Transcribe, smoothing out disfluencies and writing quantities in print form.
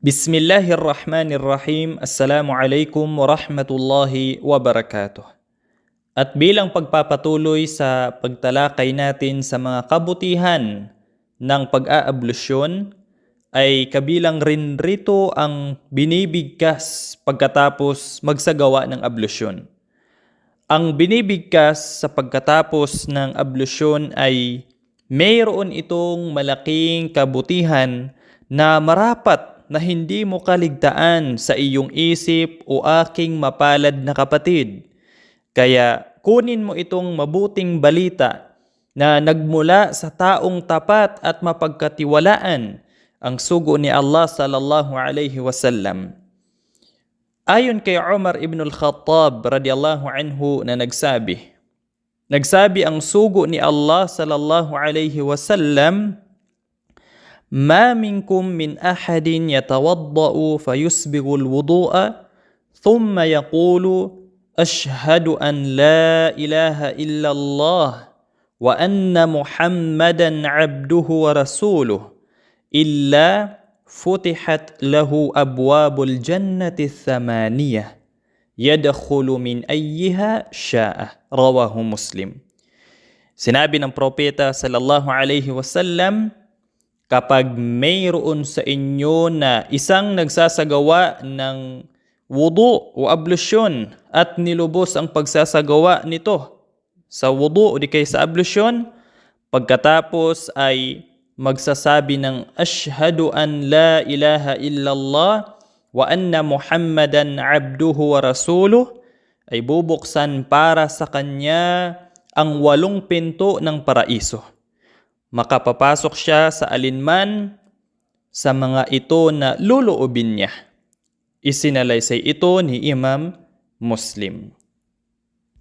Bismillahirrahmanirrahim. Assalamualaikum warahmatullahi wabarakatuh. At bilang pagpapatuloy sa pagtalakay natin sa mga kabutihan ng pag-aablusyon, ay kabilang rin rito ang binibigkas pagkatapos magsagawa ng ablusyon. Ang binibigkas sa pagkatapos ng ablusyon ay mayroon itong malaking kabutihan na marapat na hindi mo kaligtaan sa iyong isip o aking mapalad na kapatid. Kaya kunin mo itong mabuting balita na nagmula sa taong tapat at mapagkatiwalaan, ang sugo ni Allah sallallahu alaihi wasallam. Ayon kay Umar ibn al-Khattab radiyallahu anhu na nagsabi ang sugo ni Allah sallallahu alaihi wasallam, ما منكم من أحد يتوضأ فيسبغ الوضوء ثم يقول أشهد أن لا إله إلا الله وأن محمدا عبده ورسوله إلا فتحت له أبواب الجنة الثمانية يدخل من أيها شاء. رواه مسلم. Sinabi ng propeta sallallahu alaihi wasallam, kapag mayroon sa inyo na isang nagsasagawa ng wudu o ablusyon at nilubos ang pagsasagawa nito sa wudu o di kay sa ablusyon, pagkatapos ay magsasabi ng ashhadu an la ilaha illallah wa anna muhammadan abduhu wa rasuluh, ay bubuksan para sa kanya ang 8 pinto ng paraiso. Makapapasok siya sa alinman sa mga ito na luluubin niya. Isinalaysay ito ni Imam Muslim.